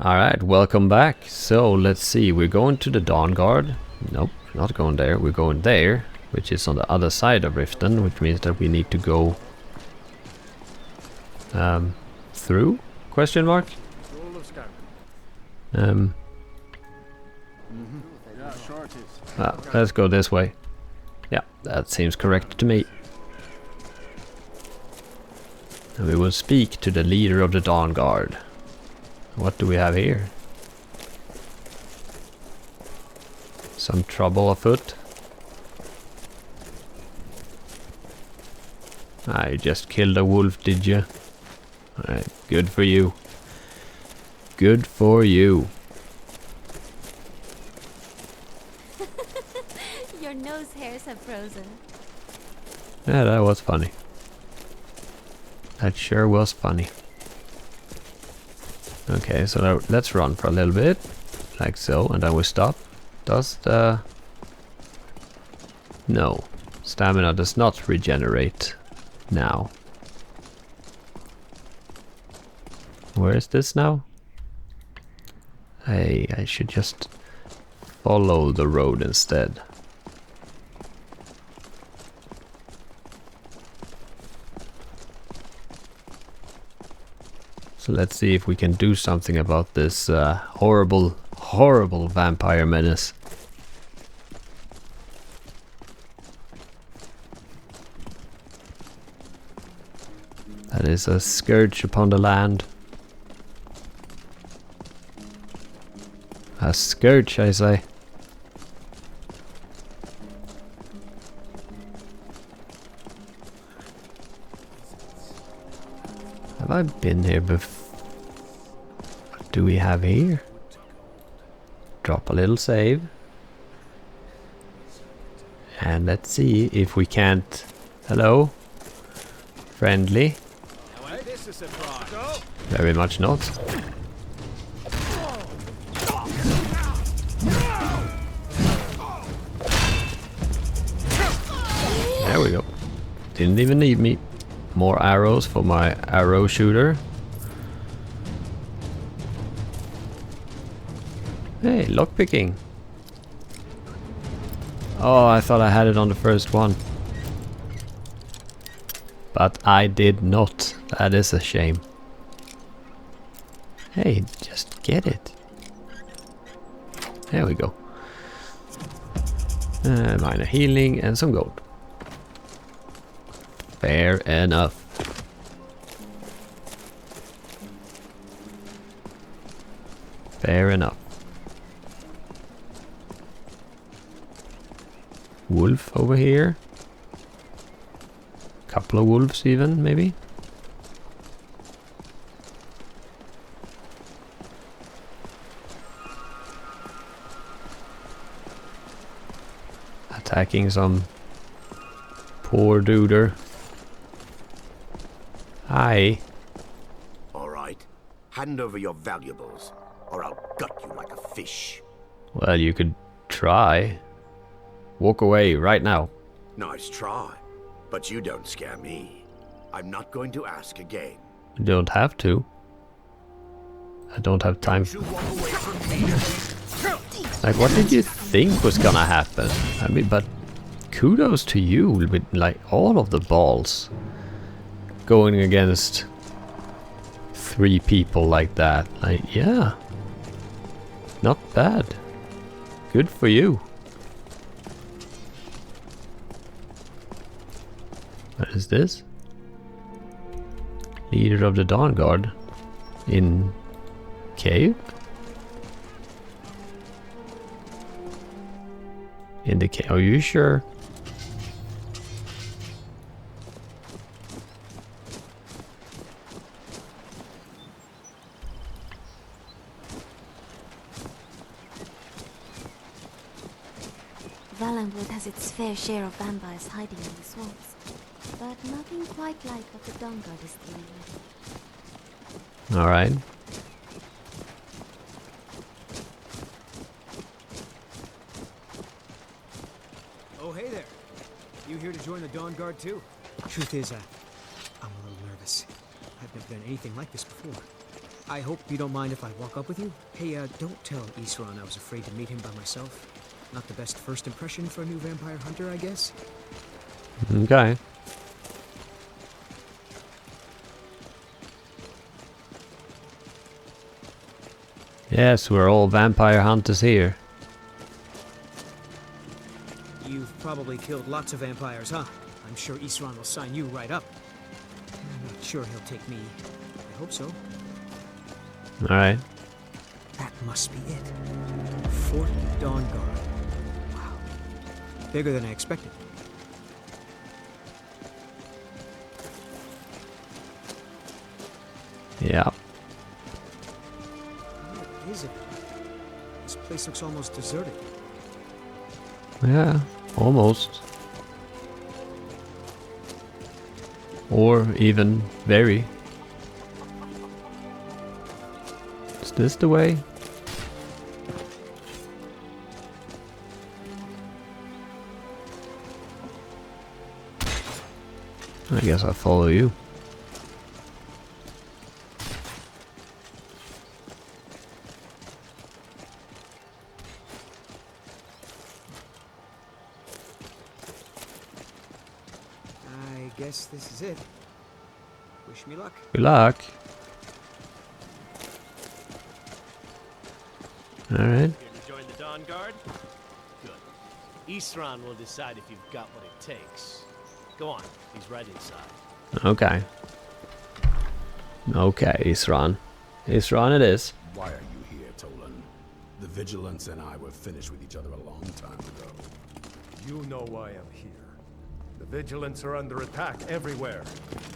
Alright, welcome back. So, let's see, we're going to the Dawn Guard. Nope, not going there. We're going there, which is on the other side of Riften, which means that we need to go... through? Question mark? Let's go this way. Yeah, that seems correct to me. And we will speak to the leader of the Dawn Guard. What do we have here? Some trouble afoot? Ah, you just killed a wolf, did you? Alright, good for you. Good for you. Your nose hairs have frozen. Yeah, that was funny. That sure was funny. Okay, so now let's run for a little bit. Like so, and then we stop. Does the... No. Stamina does not regenerate now. Where is this now? Hey, I should just follow the road instead. So let's see if we can do something about this horrible, horrible vampire menace. That is a scourge upon the land. A scourge, I say. Have I been here before? What do we have here? Drop a little save. And let's see if we can't... Hello? Friendly? Very much not. There we go. Didn't even need me. More arrows for my arrow shooter. Hey, lockpicking. Oh, I thought I had it on the first one. But I did not. That is a shame. Hey, just get it. There we go. Minor healing and some gold. Fair enough. Fair enough. Wolf over here. Couple of wolves even, maybe. Attacking some poor duder. Hi. All right. Hand over your valuables, or I'll gut you like a fish. Well, you could try. Walk away right now. Nice try, but you don't scare me. I'm not going to ask again. You don't have to. I don't have time. You walk away from me. Like, what did you think was gonna happen? I mean, but kudos to you with, like, all of the balls. Going against 3 people like that. Like, yeah. Not bad. Good for you. What is this? Leader of the Dawn Guard. In cave? In the cave. Are you sure? Valenwood has its fair share of vampires hiding in the swamps, but nothing quite like what the Dawn Guard is dealing with. Alright. Oh, hey there. You here to join the Dawn Guard too? Truth is, I'm a little nervous. I've never done anything like this before. I hope you don't mind if I walk up with you. Hey, don't tell Isran I was afraid to meet him by myself. Not the best first impression for a new vampire hunter, I guess. Okay. Yes, we're all vampire hunters here. You've probably killed lots of vampires, huh? I'm sure Isran will sign you right up. I'm not sure he'll take me. I hope so. Alright. That must be it. Fort Dawnguard. Wow. Bigger than I expected. Yeah. What is it? This place looks almost deserted. Yeah, almost. Or even very. Is this the way? I guess I'll follow you. I guess this is it. Wish me luck. Good luck. Alright. Here to join the Dawn Guard? Good. Isran will decide if you've got what it takes. Go on, he's right inside. Okay. Okay, Isran. Isran it is. Why are you here, Tolan? The Vigilance and I were finished with each other a long time ago. You know why I'm here. The Vigilants are under attack everywhere.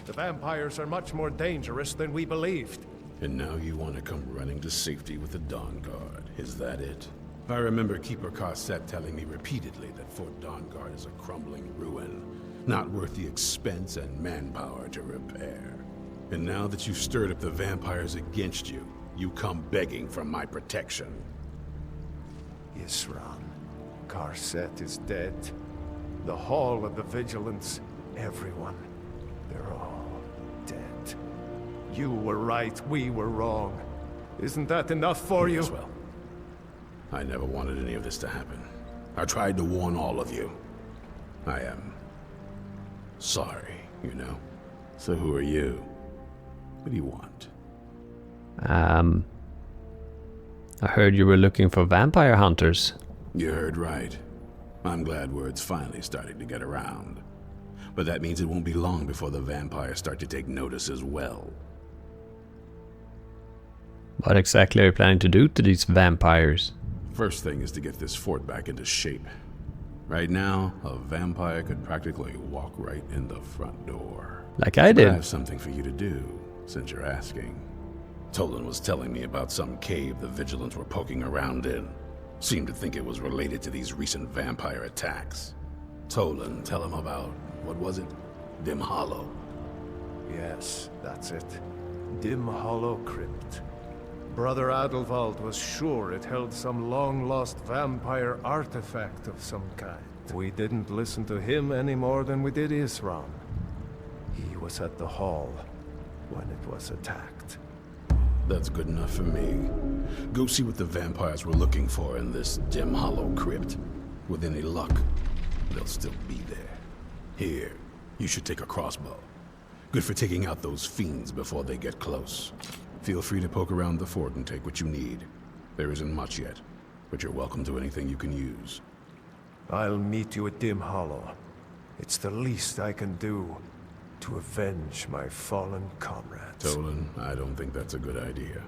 The vampires are much more dangerous than we believed. And now you want to come running to safety with the Dawn Guard. Is that it? I remember Keeper Carset telling me repeatedly that Fort Dawnguard is a crumbling ruin, not worth the expense and manpower to repair. And now that you've stirred up the vampires against you, you come begging for my protection. Isran, Carset is dead. The Hall of the Vigilance, everyone, they're all dead. You were right, we were wrong. Isn't that enough for you? Well, I never wanted any of this to happen. I tried to warn all of you. I am sorry, you know. So who are you? What do you want? I heard you were looking for vampire hunters. You heard right. I'm glad word's finally starting to get around. But that means it won't be long before the vampires start to take notice as well. What exactly are you planning to do to these vampires? First thing is to get this fort back into shape. Right now, a vampire could practically walk right in the front door. Like I But I did. have something for you to do, since you're asking. Tolan was telling me about some cave the Vigilants were poking around in. Seemed to think it was related to these recent vampire attacks. Tolan, tell him about, what was it? Dim Hollow. Yes, that's it. Dim Hollow Crypt. Brother Adelwald was sure it held some long-lost vampire artifact of some kind. We didn't listen to him any more than we did Isran. He was at the hall when it was attacked. That's good enough for me. Go see what the vampires were looking for in this Dim Hollow Crypt. With any luck, they'll still be there. Here, you should take a crossbow. Good for taking out those fiends before they get close. Feel free to poke around the fort and take what you need. There isn't much yet, but you're welcome to anything you can use. I'll meet you at Dim Hollow. It's the least I can do to avenge my fallen comrades. Tolan, I don't think that's a good idea.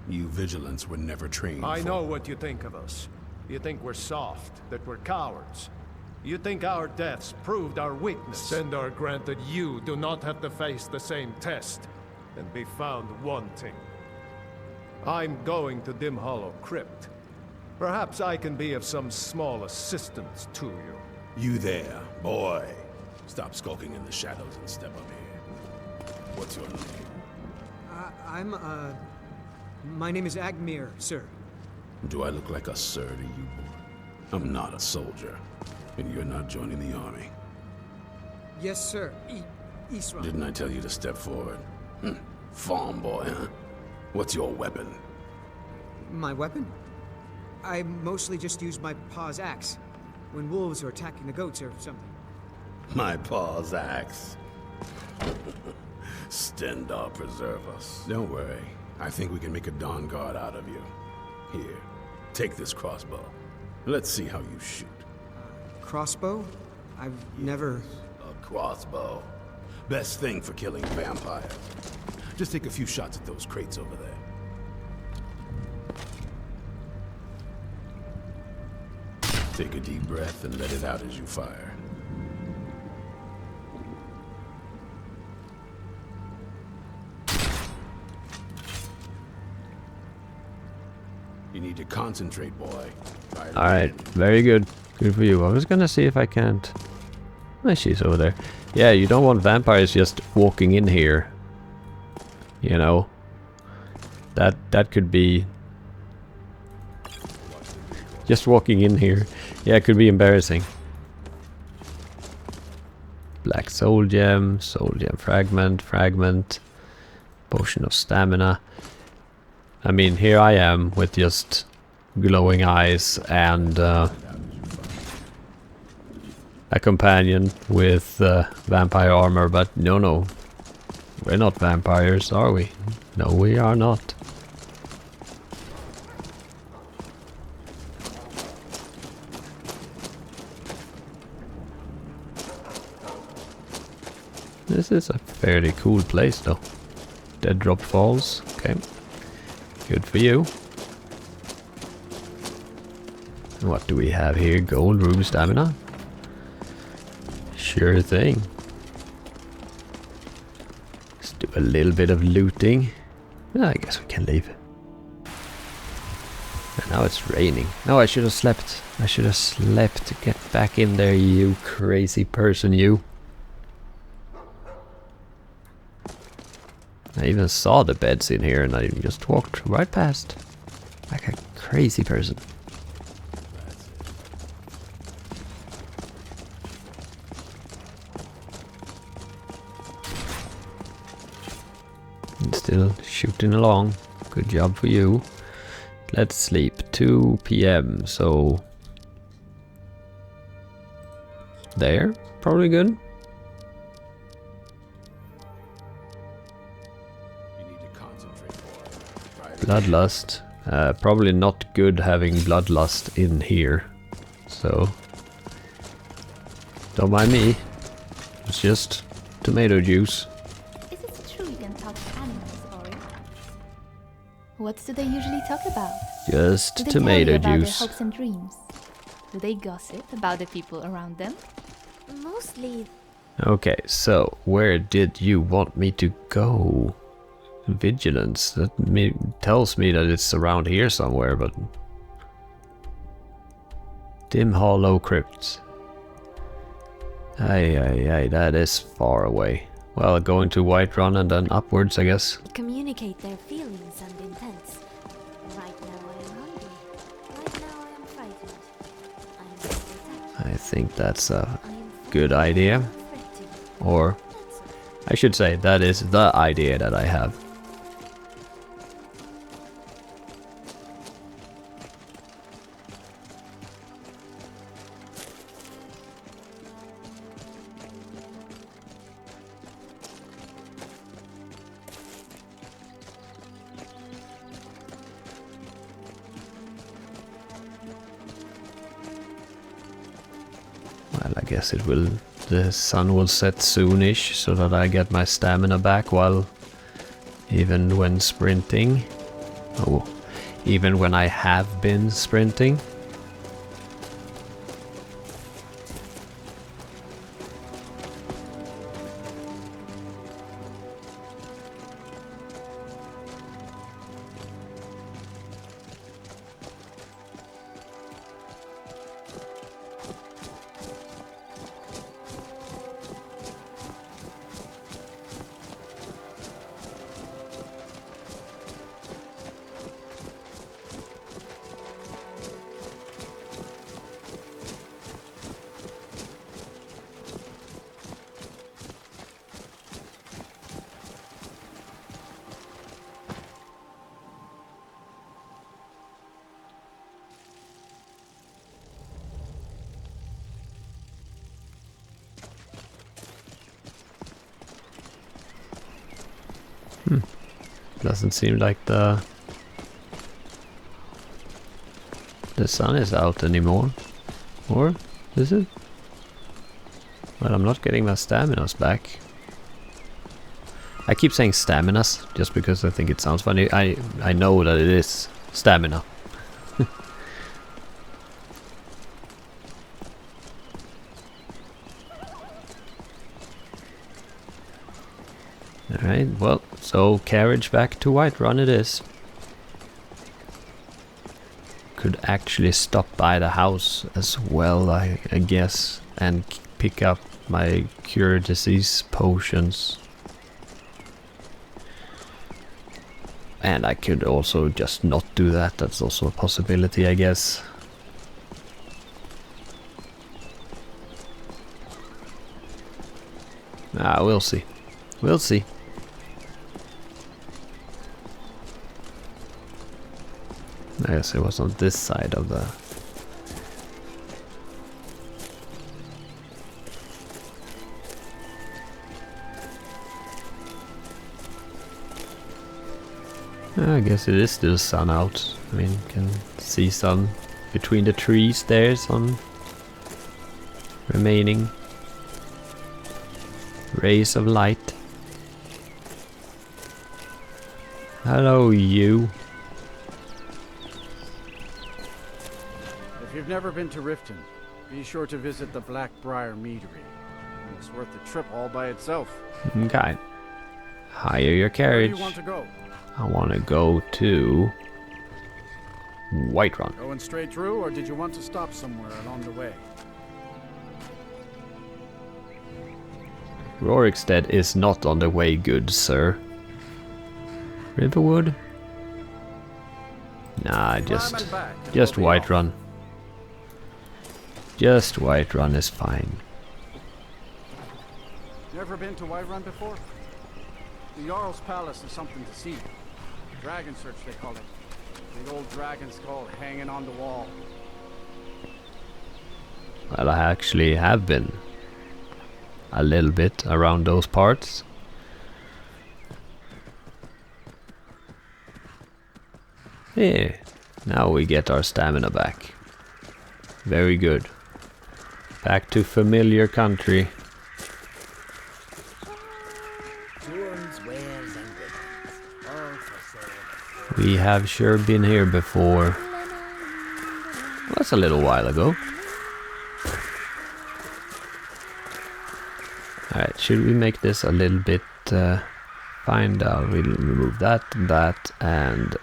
You Vigilants were never trained I for... know what you think of us. You think we're soft, that we're cowards. You think our deaths proved our weakness, and are granted you do not have to face the same test and be found wanting. I'm going to Dim Hollow Crypt. Perhaps I can be of some small assistance to you. You there, boy. Stop skulking in the shadows and step up here. What's your name? My name is Agmir, sir. Do I look like a sir to you, boy? I'm not a soldier, and you're not joining the army. Yes, sir. Isran. Didn't I tell you to step forward? Farm boy, huh? What's your weapon? My weapon? I mostly just use my paw's axe when wolves are attacking the goats or something. My paw's axe. Stendar preserve us. Don't worry. I think we can make a Dawn Guard out of you. Here, take this crossbow. Let's see how you shoot. Crossbow? I've never... A crossbow. Best thing for killing vampires. Just take a few shots at those crates over there. Take a deep breath and let it out as you fire. You need to concentrate, boy. Alright, very good. Good for you. I was gonna see if I can't... Oh, she's over there. Yeah, you don't want vampires just walking in here. You know? That could be... Just walking in here. Yeah, it could be embarrassing. Black soul gem fragment, potion of stamina. I mean, here I am with just glowing eyes and a companion with vampire armor, but no, we're not vampires, are we? No, we are not. This is a fairly cool place though. Dead Drop Falls, okay. Good for you. What do we have here? Gold, room stamina? Sure thing. Let's do a little bit of looting. I guess we can leave. And now it's raining. No, I should have slept. I should have slept. Get back in there, you crazy person, you. I even saw the beds in here and I just walked right past. Like a crazy person. And still shooting along. Good job for you. Let's sleep. 2 PM, so... There? Probably good. Bloodlust. Probably not good having bloodlust in here. So... Don't mind me. It's just tomato juice. Is it true you can talk to animals, Ori? What do they usually talk about? Just Do they tomato tell you about juice. their hopes and dreams? Do they gossip about the people around them? Mostly. Okay, so where did you want me to go? Vigilance. That tells me that it's around here somewhere, but... Dim Hollow Crypt. Ay, that is far away. Well, going to Whiterun and then upwards, I guess. Communicate their feelings and intents. Right now I am hungry. Right now I am frightened. I am attacked. I think that's a I am good idea. threatened. Or, That's all. I should say, that is the idea that I have. Well, I guess it will... The sun will set soonish, so that I get my stamina back while... Even when sprinting. Oh, even when I have been sprinting. Doesn't seem like the sun is out anymore. Or is it? Well, I'm not getting my staminas back. I keep saying staminas just because I think it sounds funny. I know that it is stamina. Alright, well, so carriage back to Whiterun it is. Could actually stop by the house as well, I guess, and pick up my cure disease potions. And I could also just not do that, that's also a possibility, I guess. We'll see. We'll see. I guess it was on this side of the... I guess it is still sun out. I mean, can see sun between the trees there, some remaining rays of light. Hello, you. If you've never been to Riften, be sure to visit the Blackbriar Meadery. It's worth the trip all by itself. Okay. Hire your carriage. Where do you want to go? I want to go to Whiterun. Going straight through, or did you want to stop somewhere along the way? Rorikstead is not on the way, good sir. Riverwood? Nah, just Whiterun. Just Whiterun is fine. Never been to Whiterun before? The Jarl's Palace is something to see. Dragon Search, they call it. Big old dragon skull hanging on the wall. Well, I actually have been a little bit around those parts. Yeah, now we get our stamina back. Very good. Back to familiar country. We have sure been here before. Well, that's a little while ago. Alright, should we make this a little bit find out? We'll remove that, and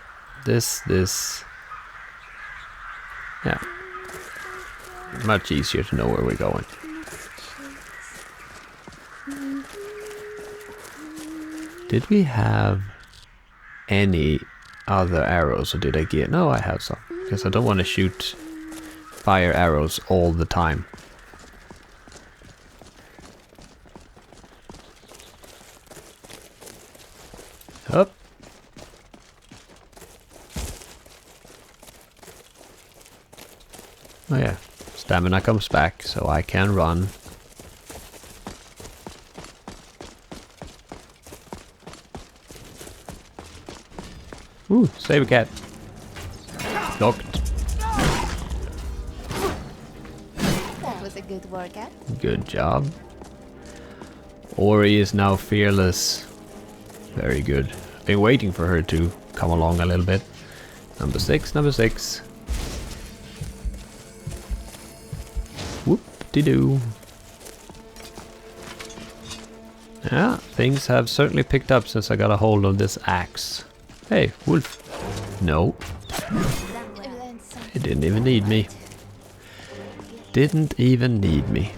this. Yeah. Much easier to know where we're going. Did we have any other arrows, or did I get... No, I have some. Because I don't want to shoot fire arrows all the time. Up. Oh yeah, stamina comes back, so I can run. Ooh, save a cat. Locked. That was a good workout. Good job. Ori is now fearless. Very good. Been waiting for her to come along a little bit. Number 6, number 6. Whoop-de-doo. Yeah, things have certainly picked up since I got a hold of this axe. Hey, wolf. No. It didn't even need me. Didn't even need me.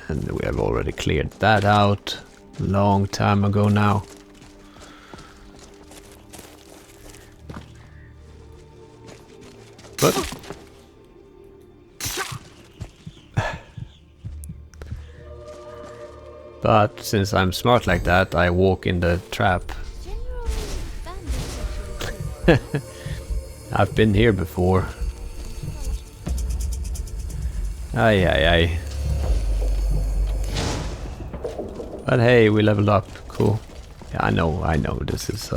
And we have already cleared that out a long time ago now. But since I'm smart like that, I walk in the trap. I've been here before. Aye, aye, aye. But hey, we leveled up. Cool. Yeah, I know. This is,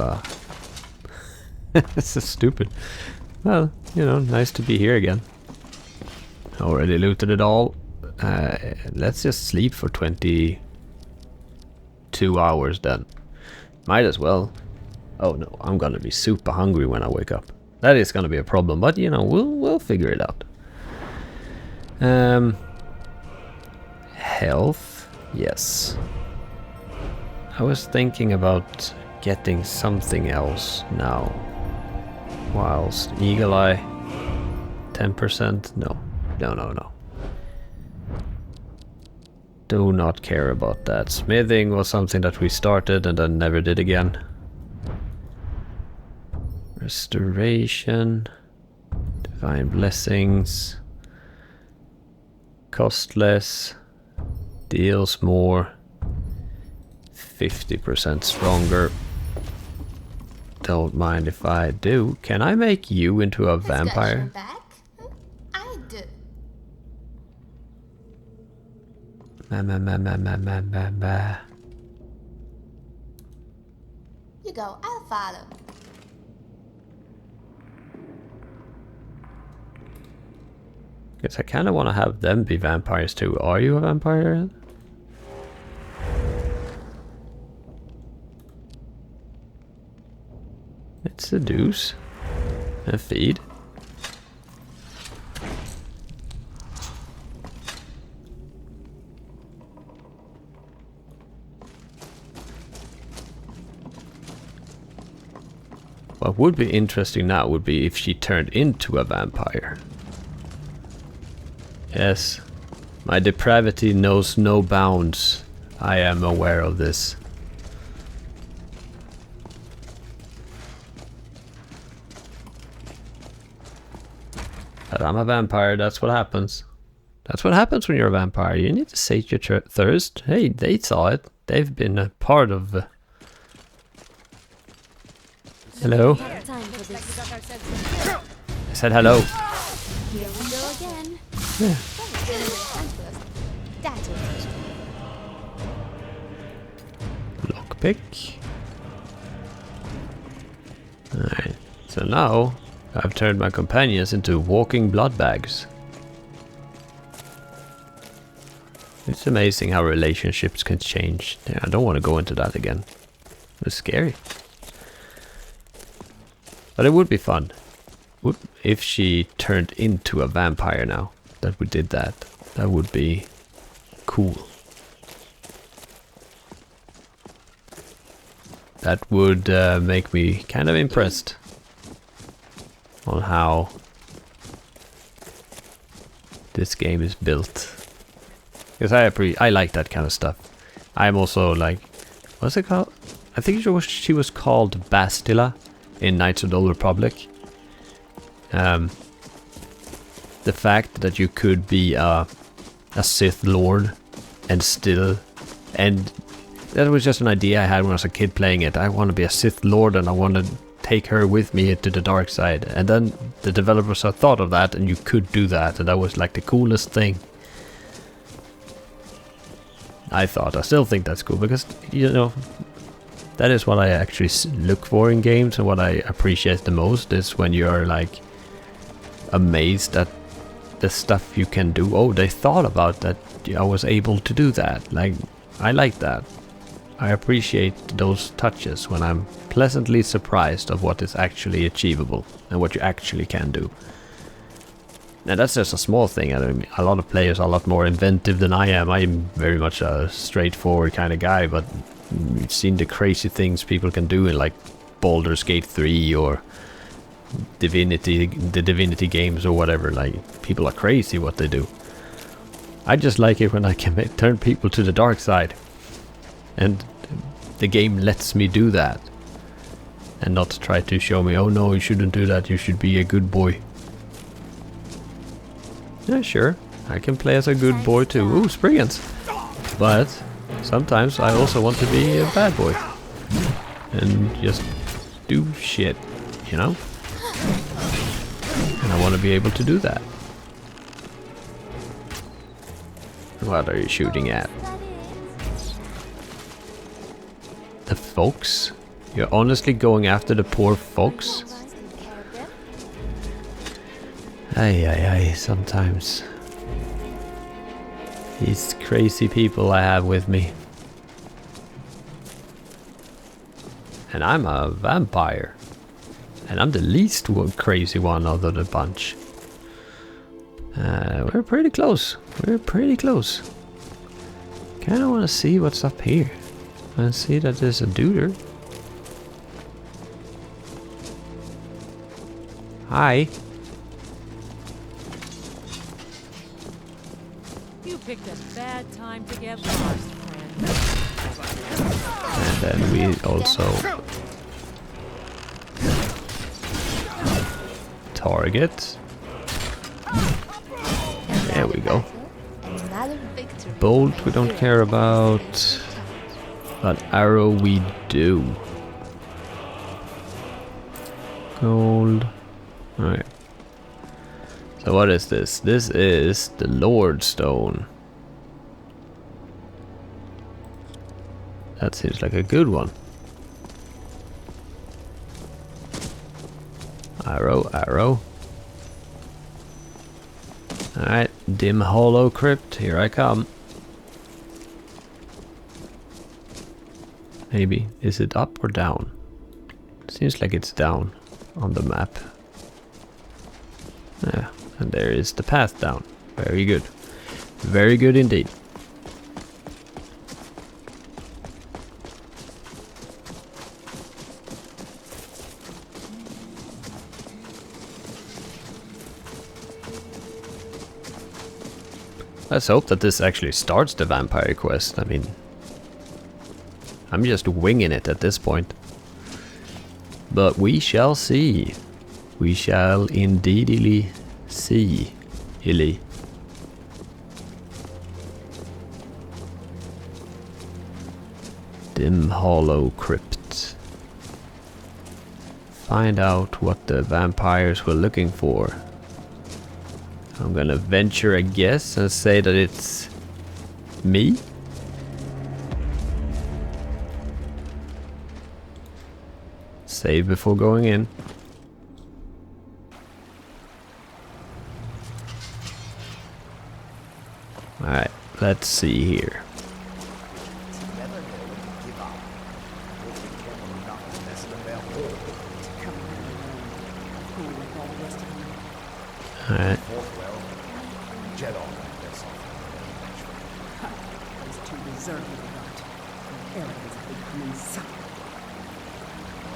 this is stupid. Well, you know, nice to be here again. Already looted it all. Let's just sleep for 22 hours then. Might as well. Oh no, I'm gonna be super hungry when I wake up. That is gonna be a problem, but you know, we'll figure it out. Health, yes. I was thinking about getting something else now. Whilst Eagle Eye, 10%? No. Do not care about that. Smithing was something that we started and then never did again. Restoration, divine blessings, costless, deals more, 50% stronger. Don't mind if I do. Can I make you into a vampire? I do. You go, I'll follow. Guess I kind of want to have them be vampires too. Are you a vampire? Let's seduce and feed. What would be interesting now would be if she turned into a vampire. Yes, my depravity knows no bounds. I am aware of this. But I'm a vampire, that's what happens. That's what happens when you're a vampire. You need to sate your thirst. Hey, they saw it. They've been a part of... Hello? I said hello. Here we go again. Yeah. Lockpick. Alright, so now I've turned my companions into walking blood bags. It's amazing how relationships can change. Yeah, I don't want to go into that again. It's scary. But it would be fun if she turned into a vampire now. That we did that. That would be cool. That would make me kind of impressed on how this game is built. Because I like that kind of stuff. I'm also like, what's it called? I think she was called Bastila in Knights of the Old Republic. The fact that you could be a Sith Lord and still, and that was just an idea I had when I was a kid playing it. I want to be a Sith Lord and I want to take her with me to the dark side. And then the developers had thought of that and you could do that, and that was like the coolest thing. I still think that's cool because, you know, that is what I actually look for in games, and what I appreciate the most is when you're like amazed at the stuff you can do. Oh, they thought about that. I was able to do that. Like, I like that. I appreciate those touches when I'm pleasantly surprised of what is actually achievable and what you actually can do. And that's just a small thing. I mean, a lot of players are a lot more inventive than I am. I'm very much a straightforward kind of guy, but you've seen the crazy things people can do in like Baldur's Gate 3 or the Divinity games or whatever. Like, people are crazy what they do. I just like it when I can turn people to the dark side, and the game lets me do that, and not try to show me, oh no, you shouldn't do that, you should be a good boy. Yeah, sure, I can play as a good boy too. Ooh, Spriggans! But sometimes I also want to be a bad boy and just do shit, you know? And I want to be able to do that. What are you shooting at? The folks? You're honestly going after the poor folks? Ay, sometimes. These crazy people I have with me. And I'm a vampire. And I'm the least crazy one out of the bunch. We're pretty close. We're pretty close. Kinda wanna see what's up here. I see that there's a duder. Hi. You picked a bad time to get lost, friend. And then we also target. There we go. Bolt we don't care about, but arrow we do. Gold. Alright. So what is this? This is the Lord Stone. That seems like a good one. Arrow, arrow. Alright, dim hollow crypt, here I come. Maybe, is it up or down? Seems like it's down on the map. Yeah, and there is the path down. Very good. Very good indeed. Let's hope that this actually starts the vampire quest. I mean, I'm just winging it at this point. But we shall see. We shall indeedly see. Illy. Dim hollow crypt. Find out what the vampires were looking for. I'm gonna venture a guess and say that it's me. Save before going in. Alright, let's see here. Alright.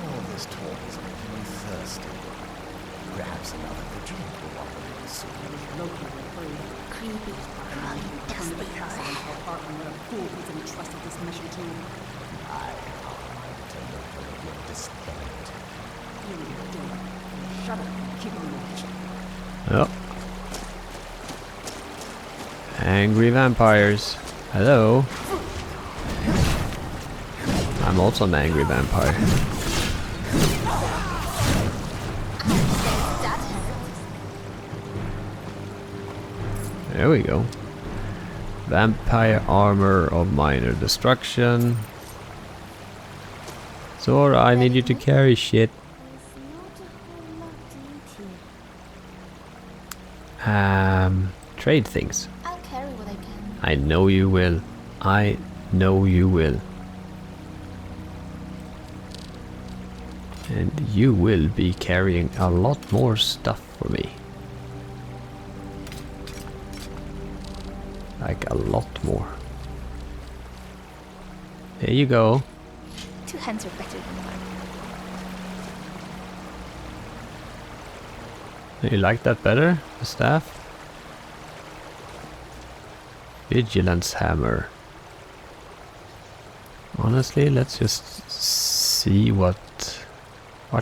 All this talk is making me thirsty. Perhaps another vigilant will offer me soon. Creepy, crawling, dusty I to look for your disappointment. Shut up. Keep on watching. Oh. Angry vampires. Hello. I'm also an angry vampire. There we go. Vampire armor of minor destruction. Zora, I need you to carry shit. Trade things. I'll carry what I can. I know you will. I know you will. And you will be carrying a lot more stuff for me. Like a lot more. There you go. 2 hands are better than one. You like that better? The staff? Vigilance hammer. Honestly, let's just see what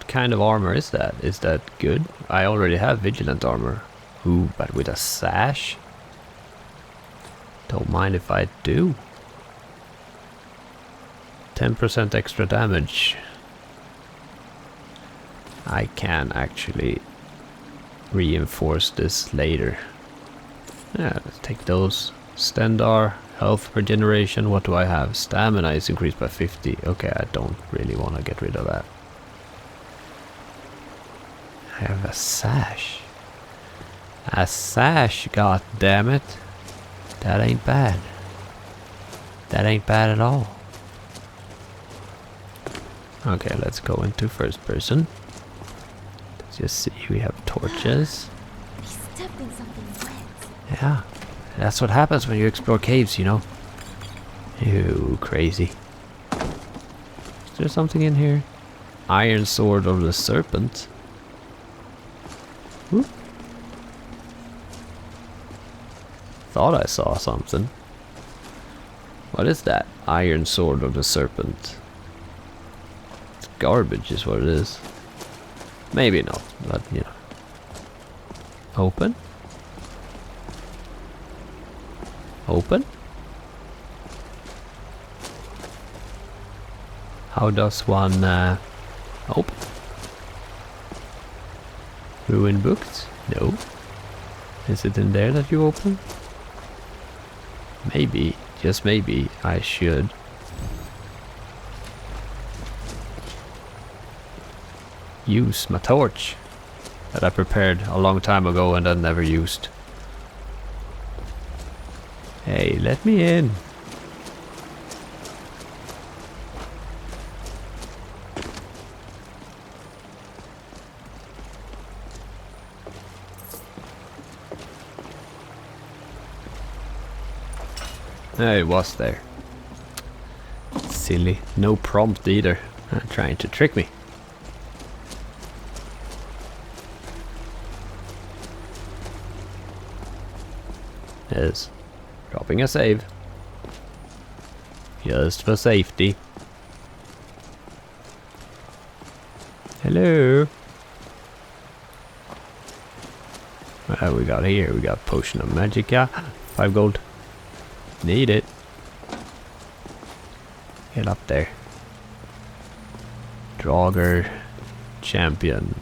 kind of armor is that? Is that good? I already have vigilant armor. Ooh, but with a sash? Don't mind if I do. 10% extra damage. I can actually reinforce this later. Yeah, let's take those. Stendar, health regeneration. What do I have? Stamina is increased by 50. Okay, I don't really want to get rid of that. I have a sash. A sash, god damn it. That ain't bad. That ain't bad at all. Okay, let's go into first person. Let's just see, we have torches. He stepped in something wet. Yeah, that's what happens when you explore caves, you know. Ew, crazy. Is there something in here? Iron sword of the serpent. Whoop. Thought I saw something. What is that? Iron sword of the serpent. It's garbage is what it is. Maybe not, but you know. Open? Open? How does one open? Ruin books? No. Is it in there that you open? Maybe, just maybe, I should. Use my torch that I prepared a long time ago and then never used. Hey, let me in. It was there. Silly. No prompt either. Trying to trick me. Yes. Dropping a save. Just for safety. Hello. What we got here? We got potion of magica. 5 gold. Need it. Get up there. Draugr, champion,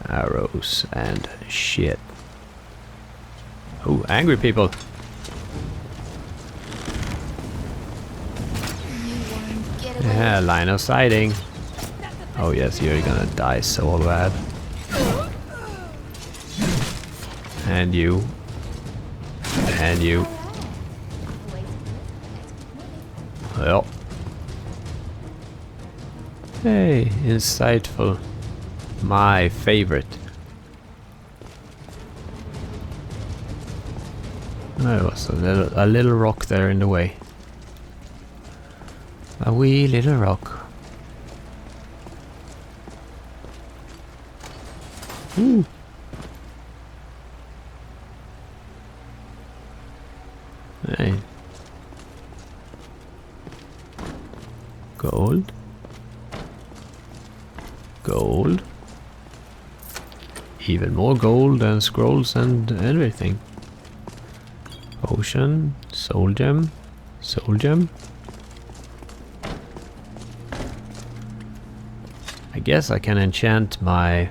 arrows, and shit. Oh, angry people. Yeah, line of sighting. Oh yes, you're gonna die so bad. And you. And you. Well. Hey, insightful. My favorite. There was a little rock there in the way. A wee little rock. Ooh. Hey. Gold. Gold. Even more gold and scrolls and everything. Potion. Soul gem. Soul gem. I guess I can enchant my...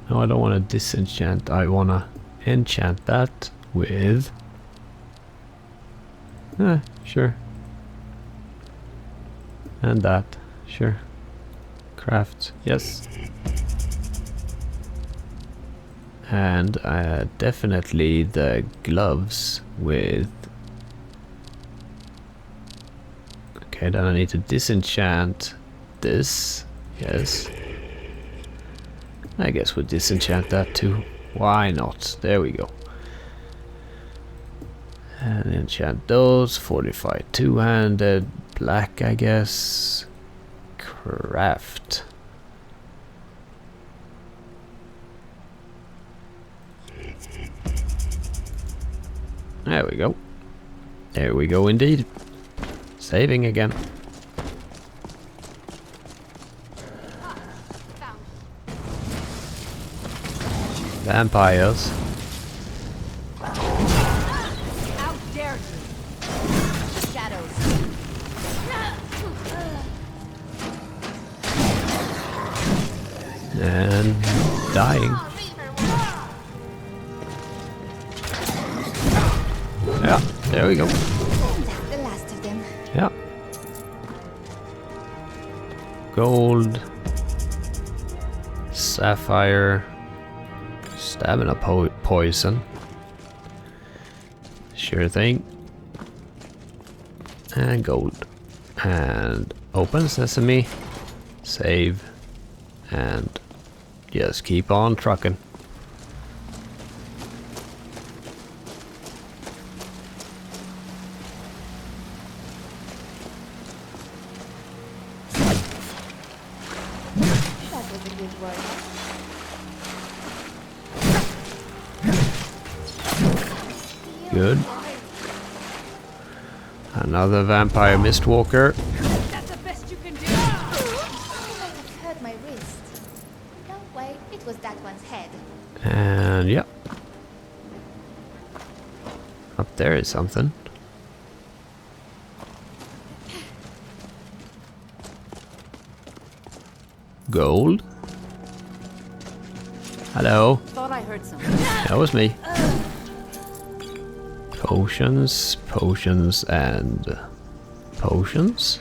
No, I don't want to disenchant. I want to enchant that with... Sure. And that. Sure. Craft. Yes. And definitely the gloves with... Okay, then I need to disenchant this. Yes. I guess we'll disenchant that too. Why not? There we go. And enchant those. Fortify two-handed. Black, I guess. Craft. There we go. There we go indeed. Saving again. Vampires. How dare you? Shadows. And dying. Yeah, there we go. That's the last of them. Yeah. Gold. Sapphire. Stamina poison. Sure thing. And gold. And open sesame. Save. And just keep on trucking. That was a good work. Good. Another vampire mistwalker. That's the best you can do. I might have hurt my wrist. No, wait, it was that one's head. And yep. Up there is something. Gold. Hello. Thought I heard something. That was me. Potions, potions, and potions.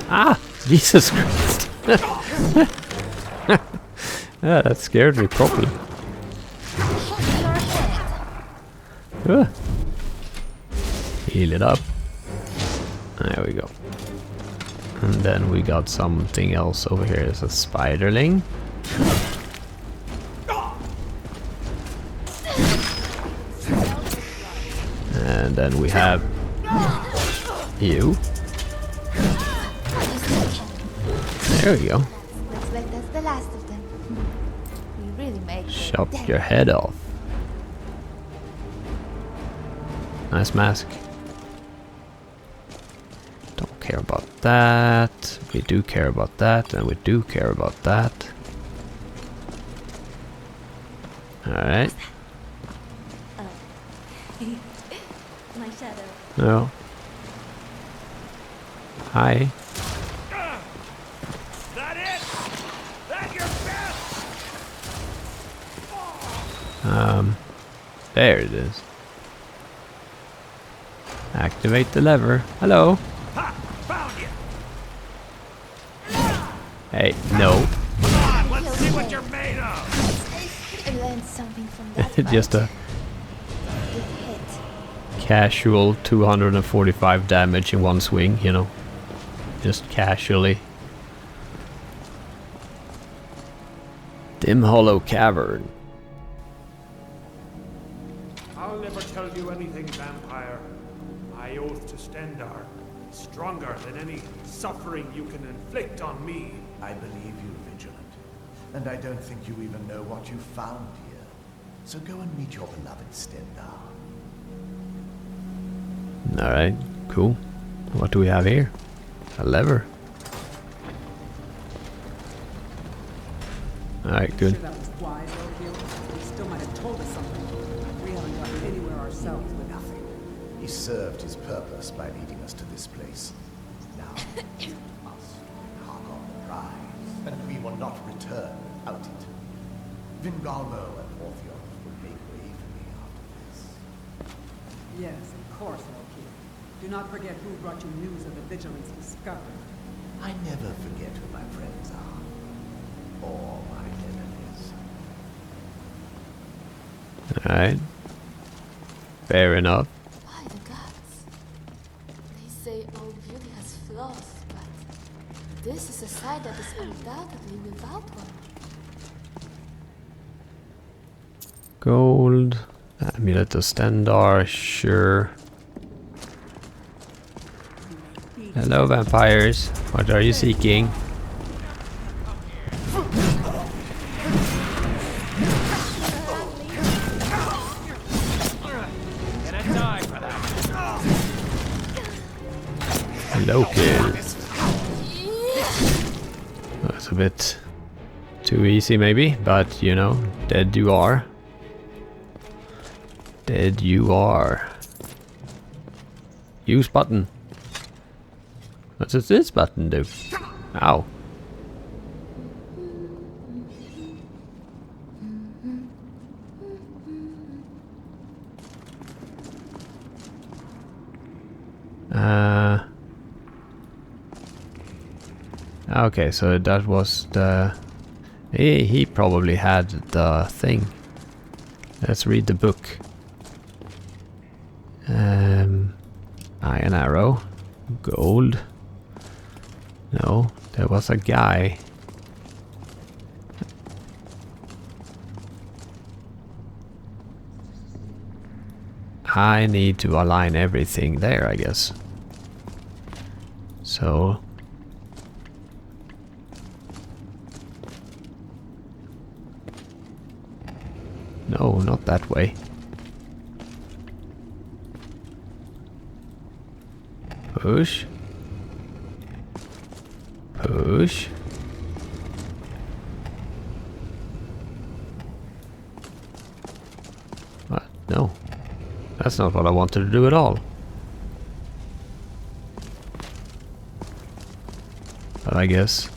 Ah, Jesus Christ! Yeah, that scared me properly. Heal it up. There we go. And then we got something else over here. It's a spiderling. And then we have you. There we go. Looks like that's the last of them. We really made good Chop damage. your head off. Nice mask. Don't care about that. We do care about that, and we do care about that. Alright. My shadow. No. Hi. That it? That your best? There it is. Activate the lever. Hello. Ha! Found you. Hey, no. Come on, let's see what you're made of. I learned something from that. Just a Good hit. casual 245 damage in one swing, you know. Just casually. Dim Hollow Cavern. I'll never tell you anything, vampire. My oath to Stendar is stronger than any suffering you can inflict on me. I believe you, Vigilant. And I don't think you even know what you found here. So go and meet your beloved Stendar. Alright, cool. What do we have here? A lever. Alright, good. Sure that was wise, O'Hugh. He still might have told us something. We haven't gotten anywhere ourselves with nothing. He served his purpose by leading us to this place. Now, us hung on the prize, and we will not return without it. Vingalmo and Orpheon will make way for me after this. Yes, of course, O'Hugh. Do not forget who brought you news of the Vigilance discovery. I never forget who my friends are. Or my enemies. Alright. Fair enough. By the gods. They say all beauty has flaws, but this is a side that is undoubtedly without one. Gold. Amulet of Stendar, sure. Hello, vampires. What are you seeking? Gonna die for that. Hello, kid. That's a bit too easy, maybe, but you know, dead you are. Dead you are. Use button. What does this button do? Ow. Okay, so that was the... He probably had the thing. Let's read the book. Iron arrow. Gold. No, there was a guy. I need to align everything there, I guess. So... No, not that way. Push. Push. What? No. That's not what I wanted to do at all. But I guess...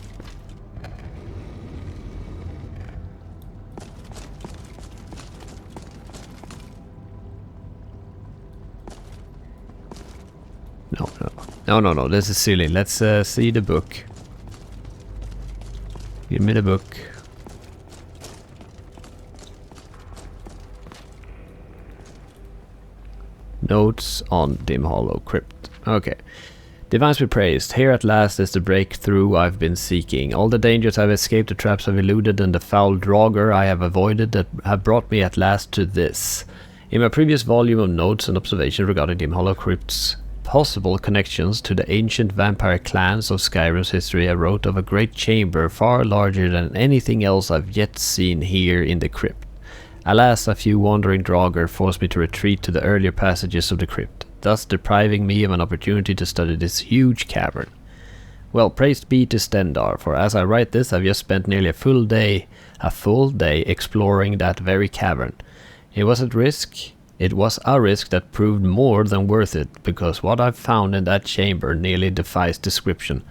No, this is silly. Let's see the book. Give me the book. Notes on Dim Hollow Crypt. Okay. Divines be praised. Here at last is the breakthrough I've been seeking. All the dangers I've escaped, the traps I've eluded, and the foul draugr I have avoided that have brought me at last to this. In my previous volume of notes and observations regarding Dim Hollow Crypt's possible connections to the ancient vampire clans of Skyrim's history, I wrote of a great chamber far larger than anything else I've yet seen here in the crypt. Alas, a few wandering draugr forced me to retreat to the earlier passages of the crypt, thus depriving me of an opportunity to study this huge cavern. Well, praised be to Stendarr, for as I write this, I've just spent nearly a full day exploring that very cavern. It was a risk that proved more than worth it, because what I've found in that chamber nearly defies description.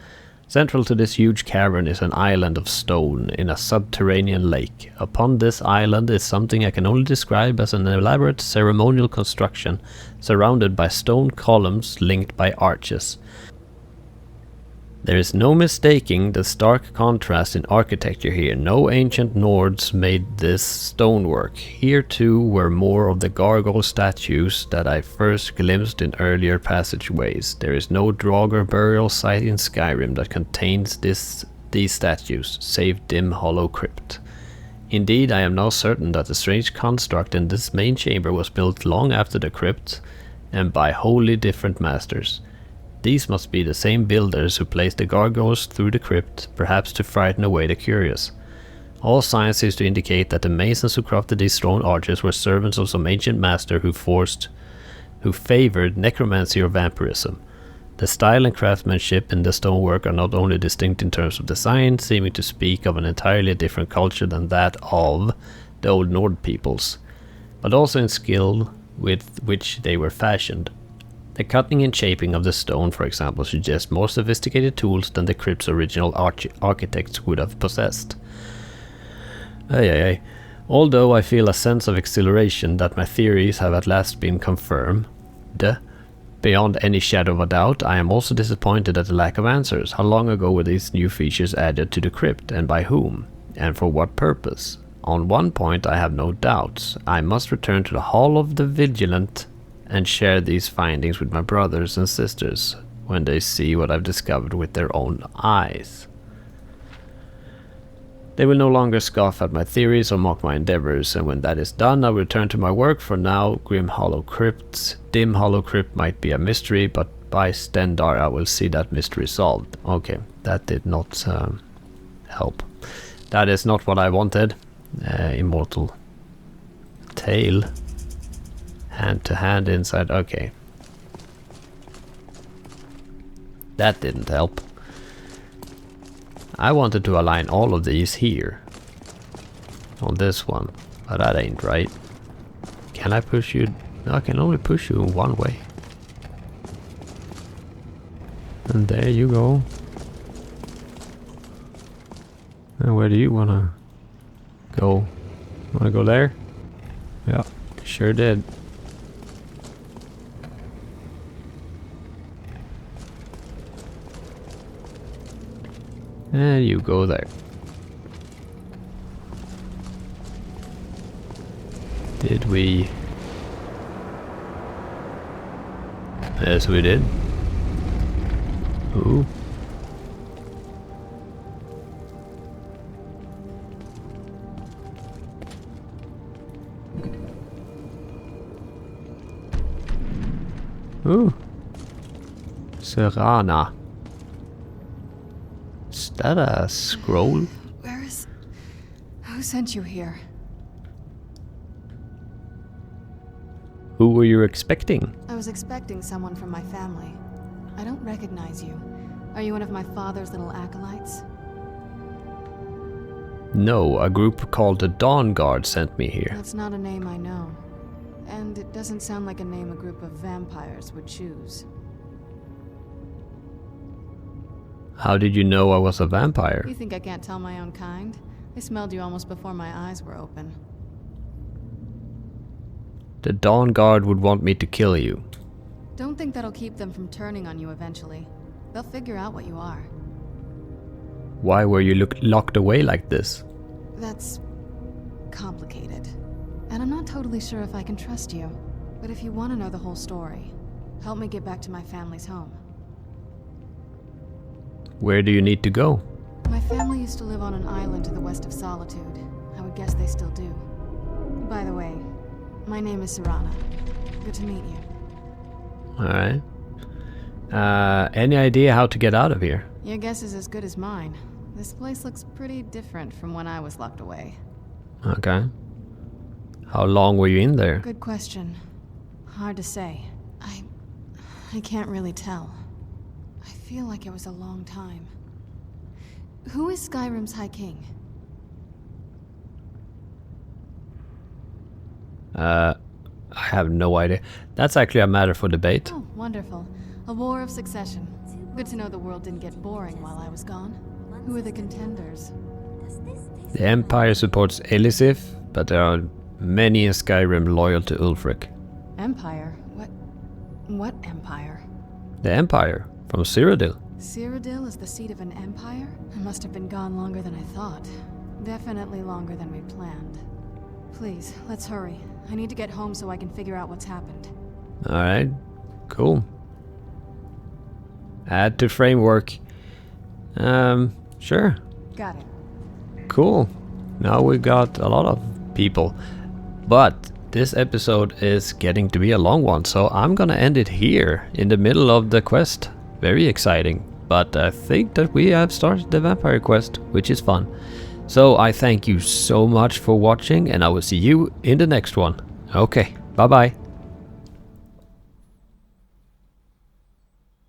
Central to this huge cavern is an island of stone in a subterranean lake. Upon this island is something I can only describe as an elaborate ceremonial construction surrounded by stone columns linked by arches. There is no mistaking the stark contrast in architecture here. No ancient Nords made this stonework. Here too were more of the gargoyle statues that I first glimpsed in earlier passageways. There is no draugr burial site in Skyrim that contains these statues, save Dim Hollow Crypt. Indeed, I am now certain that the strange construct in this main chamber was built long after the crypt, and by wholly different masters. These must be the same builders who placed the gargoyles through the crypt, perhaps to frighten away the curious. All signs seem to indicate that the masons who crafted these stone arches were servants of some ancient master who favored necromancy or vampirism. The style and craftsmanship in the stonework are not only distinct in terms of design, seeming to speak of an entirely different culture than that of the old Nord peoples, but also in skill with which they were fashioned. The cutting and shaping of the stone, for example, suggests more sophisticated tools than the crypt's original architects would have possessed. Although I feel a sense of exhilaration that my theories have at last been confirmed, beyond any shadow of a doubt, I am also disappointed at the lack of answers. How long ago were these new features added to the crypt, and by whom, and for what purpose? On one point I have no doubts. I must return to the Hall of the Vigilant and share these findings with my brothers and sisters when they see what I've discovered with their own eyes. They will no longer scoff at my theories or mock my endeavors, and when that is done I will return to my work. For now, Dim Hollow Crypt might be a mystery, but by Stendarr I will see that mystery solved. Okay, that did not help. That is not what I wanted. Immortal Tale. Hand to hand inside, okay. That didn't help. I wanted to align all of these here. On this one, but that ain't right. Can I push you? No, I can only push you one way. And there you go. And where do you wanna go? Wanna go there? Yeah, sure did. And you go there. Did we? Yes, we did. Ooh. Ooh. Serana. Is that a scroll? Where is... Who sent you here? Who were you expecting? I was expecting someone from my family. I don't recognize you. Are you one of my father's little acolytes? No, a group called the Dawn Guard sent me here. That's not a name I know. And it doesn't sound like a name a group of vampires would choose. How did you know I was a vampire? You think I can't tell my own kind? I smelled you almost before my eyes were open. The Dawn Guard would want me to kill you. Don't think that'll keep them from turning on you eventually. They'll figure out what you are. Why were you locked away like this? That's complicated. And I'm not totally sure if I can trust you. But if you want to know the whole story, help me get back to my family's home. Where do you need to go? My family used to live on an island to the west of Solitude. I would guess they still do. By the way, my name is Serana. Good to meet you. Alright. Any idea how to get out of here? Your guess is as good as mine. This place looks pretty different from when I was locked away. Okay. How long were you in there? Good question. Hard to say. I can't really tell. I feel like it was a long time. Who is Skyrim's High King? I have no idea. That's actually a matter for debate. Oh, wonderful. A war of succession. Good to know the world didn't get boring while I was gone. Who are the contenders? The Empire supports Elisif, but there are many in Skyrim loyal to Ulfric. Empire? What empire? The Empire, from Cyrodiil. Cyrodiil is the seat of an empire? It must have been gone longer than I thought. Definitely longer than we planned. Please, let's hurry. I need to get home so I can figure out what's happened. Alright, cool. Add to framework. Sure. Got it. Cool. Now we got a lot of people. But this episode is getting to be a long one, so I'm gonna end it here in the middle of the quest. Very exciting. But I think that we have started the vampire quest, which is fun. So I thank you so much for watching, and I will see you in the next one. Okay, bye bye.